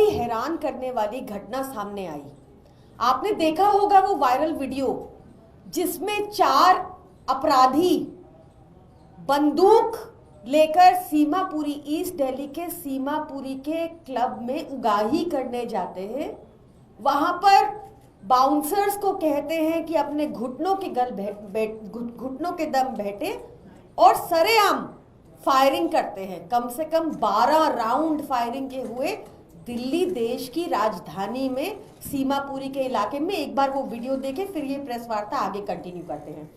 ही हैरान करने वाली घटना सामने आई। आपने देखा होगा वो वायरल वीडियो जिसमें 4 अपराधी बंदूक लेकर सीमापुरी, ईस्ट दिल्ली के सीमापुरी के क्लब में उगाही करने जाते हैं। वहां पर बाउंसर्स को कहते हैं कि अपने घुटनों के दम बैठे और सरेआम फायरिंग करते हैं। कम से कम 12 राउंड फायरिंग के हुए दिल्ली देश की राजधानी में सीमापुरी के इलाके में। एक बार वो वीडियो देखें, फिर ये प्रेस वार्ता आगे कंटिन्यू करते हैं।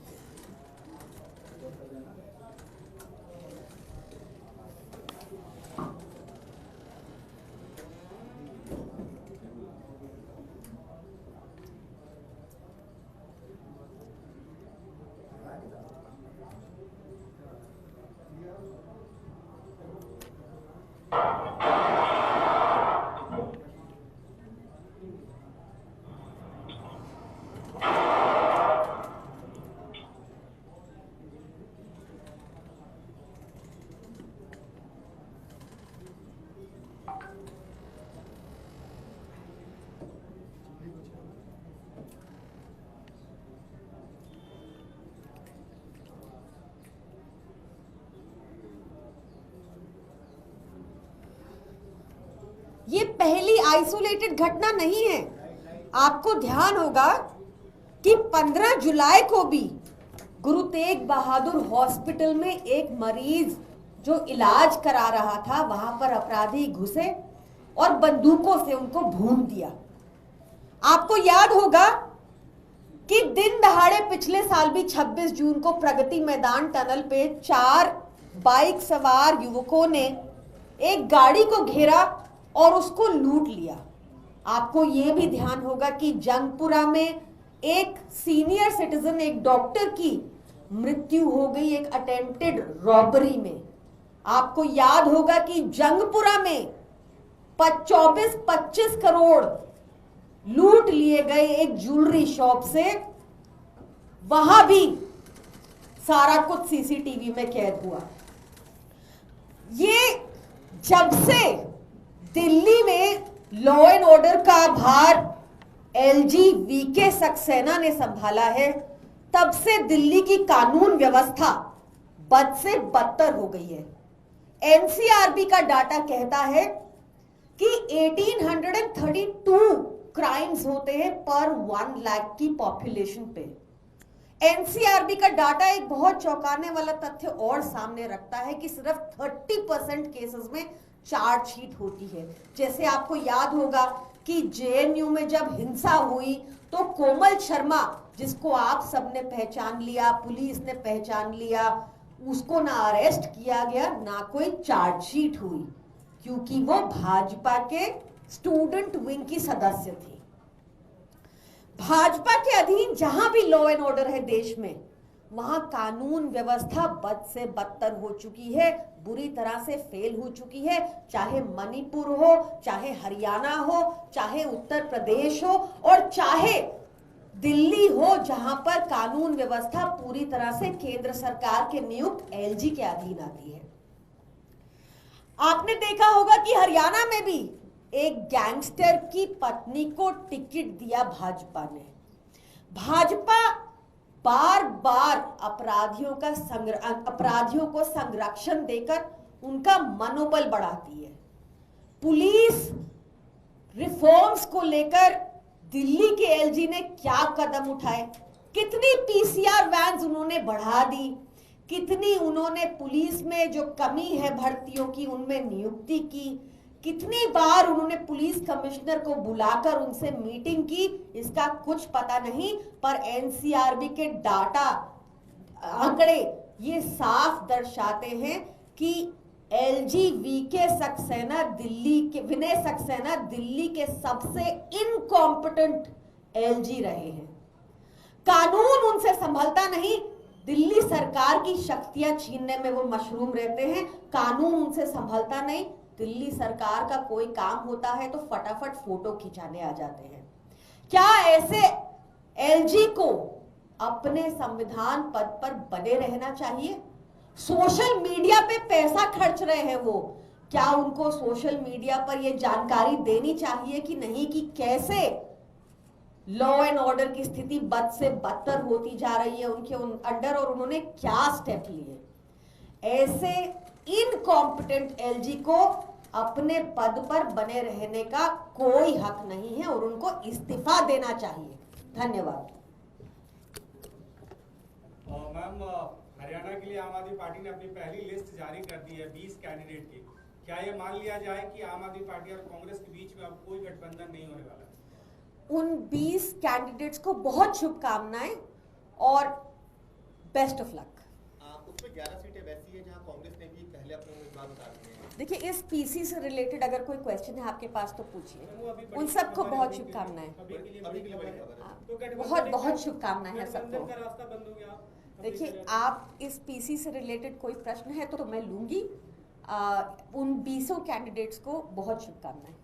ये पहली आइसोलेटेड घटना नहीं है। आपको ध्यान होगा कि 15 जुलाई को भी गुरु तेग बहादुर हॉस्पिटल में एक मरीज जो इलाज करा रहा था, वहां पर अपराधी घुसे और बंदूकों से उनको भून दिया। आपको याद होगा कि दिन दहाड़े पिछले साल भी 26 जून को प्रगति मैदान टनल पे 4 बाइक सवार युवकों ने एक गाड़ी को घेरा और उसको लूट लिया। आपको यह भी ध्यान होगा कि जंगपुरा में एक सीनियर सिटीजन, एक डॉक्टर की मृत्यु हो गई एक अटेम्प्टेड रॉबरी में। आपको याद होगा कि जंगपुरा में 24-25 करोड़ लूट लिए गए एक ज्वेलरी शॉप से। वहां भी सारा कुछ सीसीटीवी में कैद हुआ। ये जब से दिल्ली में लॉ एंड ऑर्डर का भार एलजी वीके सक्सेना ने संभाला है, तब से दिल्ली की कानून व्यवस्था बद से बदतर हो गई है। एनसीआरबी का डाटा कहता है कि 1832 क्राइम्स होते हैं पर 1 लाख की पॉपुलेशन पे। एनसीआरबी का डाटा एक बहुत चौंकाने वाला तथ्य और सामने रखता है कि सिर्फ 30% केसेस में चार्जशीट होती है। जैसे आपको याद होगा कि जेएनयू में जब हिंसा हुई तो कोमल शर्मा, जिसको आप सबने पहचान लिया, पुलिस ने पहचान लिया, उसको ना अरेस्ट किया गया ना कोई चार्जशीट हुई, क्योंकि वो भाजपा के स्टूडेंट विंग की सदस्य थी। भाजपा के अधीन जहां भी लॉ एंड ऑर्डर है देश में, वहां कानून व्यवस्था बद से बदतर हो चुकी है, बुरी तरह से फेल हो चुकी है। चाहे मणिपुर हो, चाहे हरियाणा हो, चाहे उत्तर प्रदेश हो और चाहे दिल्ली हो, जहां पर कानून व्यवस्था पूरी तरह से केंद्र सरकार के नियुक्त एलजी के अधीन आती है। आपने देखा होगा कि हरियाणा में भी एक गैंगस्टर की पत्नी को टिकट दिया भाजपा ने। भाजपा बार बार अपराधियों को संरक्षण देकर उनका मनोबल बढ़ाती है। पुलिस रिफॉर्म्स को लेकर दिल्ली के एलजी ने क्या कदम उठाए, कितनी पीसीआर वैन्स उन्होंने बढ़ा दी, कितनी उन्होंने पुलिस में जो कमी है भर्तियों की उनमें नियुक्ति की, कितनी बार उन्होंने पुलिस कमिश्नर को बुलाकर उनसे मीटिंग की, इसका कुछ पता नहीं। पर एनसीआरबी के डाटा आंकड़े ये साफ दर्शाते हैं कि एलजी वीके सक्सेना, विनय सक्सेना दिल्ली के सबसे इनकॉम्पिटेंट एलजी रहे हैं। कानून उनसे संभलता नहीं, दिल्ली सरकार की शक्तियां छीनने में वो मशरूम रहते हैं। कानून उनसे संभलता नहीं, दिल्ली सरकार का कोई काम होता है तो फटाफट फोटो खिंचाने आ जाते हैं। क्या ऐसे एलजी को अपने संविधान पद पर बने रहना चाहिए? सोशल मीडिया पे पैसा खर्च रहे हैं वो, क्या उनको सोशल मीडिया पर यह जानकारी देनी चाहिए कि नहीं कि कैसे लॉ एंड ऑर्डर की स्थिति बद से बदतर होती जा रही है उनके अंडर, और उन्होंने क्या स्टेप लिए? ऐसे इनकॉम्पिटेंट एलजी को अपने पद पर बने रहने का कोई हक नहीं है और उनको इस्तीफा देना चाहिए। धन्यवाद। मैम, हरियाणा के लिए आम आदमी पार्टी ने अपनी पहली लिस्ट जारी कर दी है 20 कैंडिडेट की। क्या ये मान लिया जाए कि आम आदमी पार्टी और कांग्रेस के बीच में अब कोई गठबंधन नहीं होने वाला है? उन 20 कैंडिडेट्स को बहुत शुभकामनाएं और बेस्ट ऑफ लक। उसमें 11 सीटें वैसी है जहां कांग्रेस ने भी पहले अपने उम्मीदवार उतार दिए हैं। देखिए, इस पीसी से रिलेटेड अगर कोई क्वेश्चन है आपके पास तो पूछिए। उन सबको बहुत शुभकामनाएं, बहुत बहुत शुभकामनाएं हैं सबको। देखिए, आप इस पीसी से रिलेटेड कोई प्रश्न है तो मैं लूंगी। उन 20 कैंडिडेट्स को बहुत शुभकामनाएं।